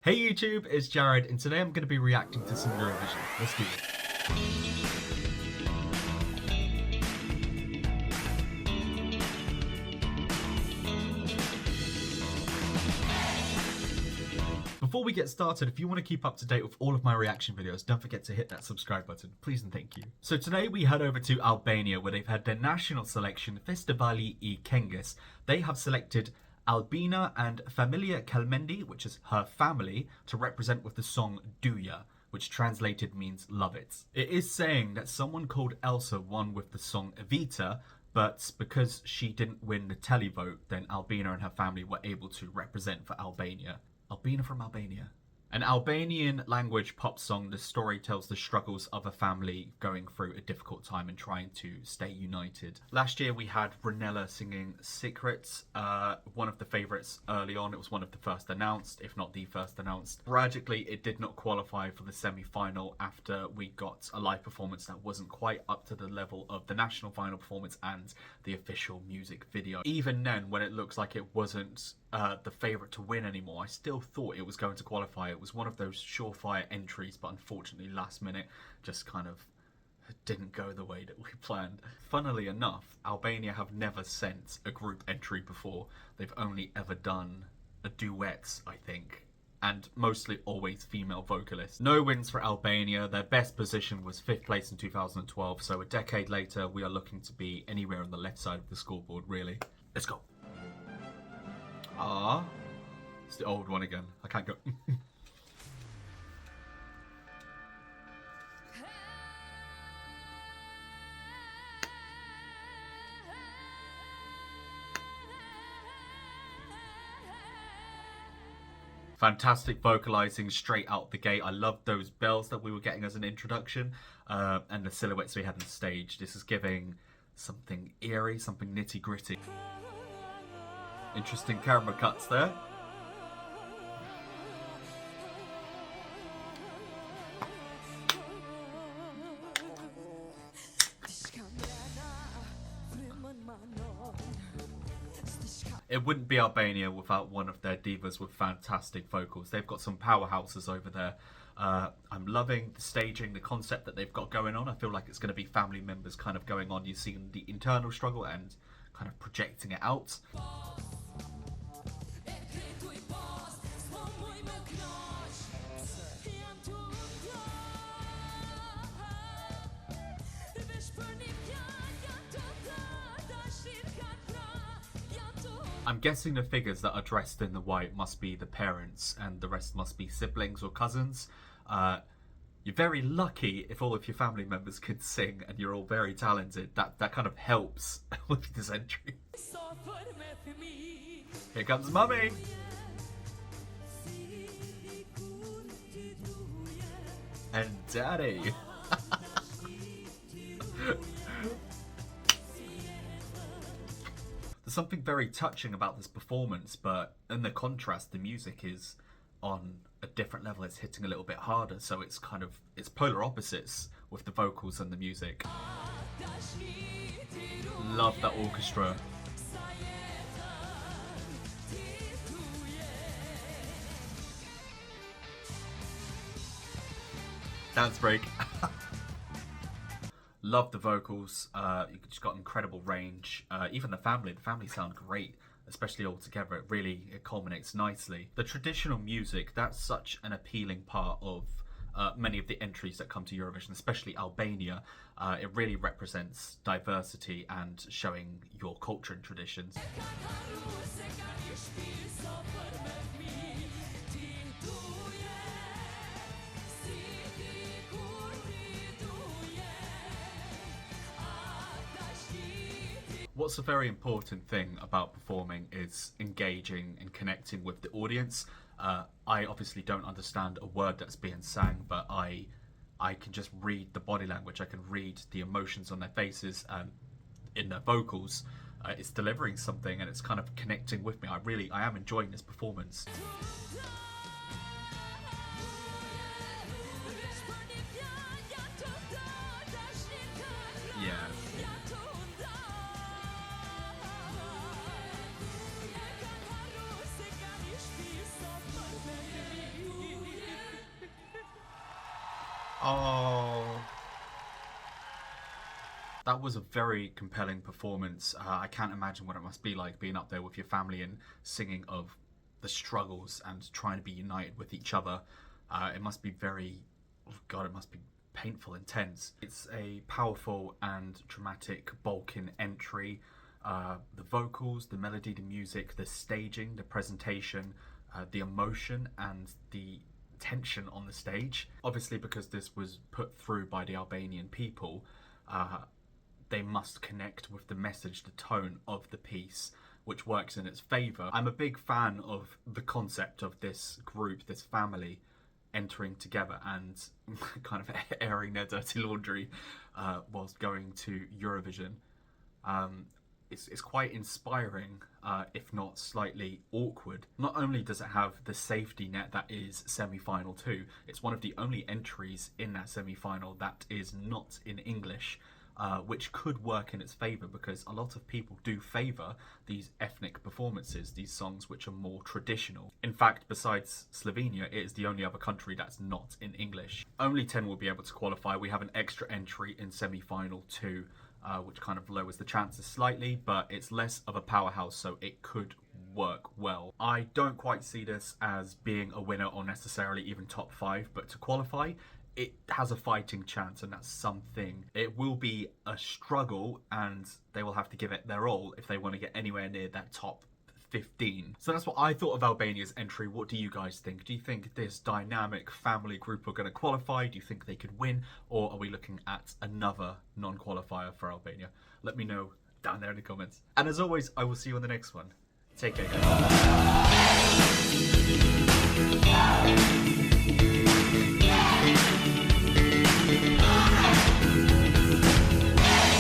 Hey YouTube, it's Jaryd, and today I'm going to be reacting to some Eurovision. Let's do it. Before we get started, if you want to keep up to date with all of my reaction videos, don't forget to hit that subscribe button, please and thank you. So today we head over to Albania, where they've had their national selection, Festivali I Këngës. They have selected Albina and Familja Kelmendi, which is her family, to represent with the song Duje, which translated means love it. It is saying that someone called Elsa won with the song Evita, but because she didn't win the televote, then Albina and her family were able to represent for Albania. Albina from Albania. An Albanian language pop song, the story tells the struggles of a family going through a difficult time and trying to stay united. Last year we had Brunella singing Secrets, one of the favourites early on. It was one of the first announced, if not the first announced. Tragically, it did not qualify for the semi-final after we got a live performance that wasn't quite up to the level of the national final performance and the official music video. Even then, when it looks like it wasn't the favourite to win anymore, I still thought it was going to qualify. It was one of those surefire entries, but unfortunately last minute just kind of didn't go the way that we planned. Funnily enough, Albania have never sent a group entry before. They've only ever done a duet, I think, and mostly always female vocalists. No wins for Albania. Their best position was 5th place in 2012, so a decade later we are looking to be anywhere on the left side of the scoreboard, really. Let's go. Ah, it's the old one again. I can't go. Fantastic vocalizing straight out the gate. I loved those bells that we were getting as an introduction, and the silhouettes we had on stage. This is giving something eerie, something nitty gritty. Interesting camera cuts there. It wouldn't be Albania without one of their divas with fantastic vocals. They've got some powerhouses over there. I'm loving the staging, the concept that they've got going on. I feel like it's going to be family members kind of going on. You've seen the internal struggle and kind of projecting it out. I'm guessing the figures that are dressed in the white must be the parents and the rest must be siblings or cousins. You're very lucky if all of your family members can sing and you're all very talented. That kind of helps with this entry. Here comes Mummy! And Daddy! There's something very touching about this performance, but in the contrast, the music is on a different level. It's hitting a little bit harder, so it's polar opposites with the vocals and the music. Love that orchestra. Dance break. Love the vocals. You just got incredible range. Even the family sound great, especially all together. It culminates nicely. The traditional music, that's such an appealing part of many of the entries that come to Eurovision, especially Albania. It really represents diversity and showing your culture and traditions. What's a very important thing about performing is engaging and connecting with the audience. I obviously don't understand a word that's being sang, but I can just read the body language. I can read the emotions on their faces and in their vocals. It's delivering something and it's kind of connecting with me. I am enjoying this performance. Yeah. Oh. That was a very compelling performance. I can't imagine what it must be like being up there with your family and singing of the struggles and trying to be united with each other. It must be very, oh God, it must be painful, intense. It's a powerful and dramatic Balkan entry. The vocals, the melody, the music, the staging, the presentation, the emotion and the tension on the stage. Obviously, because this was put through by the Albanian people, they must connect with the message, the tone of the piece, which works in its favour. I'm a big fan of the concept of this group, this family, entering together and kind of airing their dirty laundry whilst going to Eurovision. It's quite inspiring, if not slightly awkward. Not only does it have the safety net that is semi-final 2, it's one of the only entries in that semi-final that is not in English. Which could work in its favour because a lot of people do favour these ethnic performances, these songs which are more traditional. In fact, besides Slovenia, it is the only other country that's not in English. Only 10 will be able to qualify. We have an extra entry in semi-final 2, which kind of lowers the chances slightly, but it's less of a powerhouse, so it could work well. I don't quite see this as being a winner or necessarily even top 5, but to qualify, it has a fighting chance, and that's something. It will be a struggle and they will have to give it their all if they want to get anywhere near that top 15. So that's what I thought of Albania's entry. What do you guys think? Do you think this dynamic family group are going to qualify? Do you think they could win? Or are we looking at another non-qualifier for Albania? Let me know down there in the comments. And as always, I will see you on the next one. Take care, guys.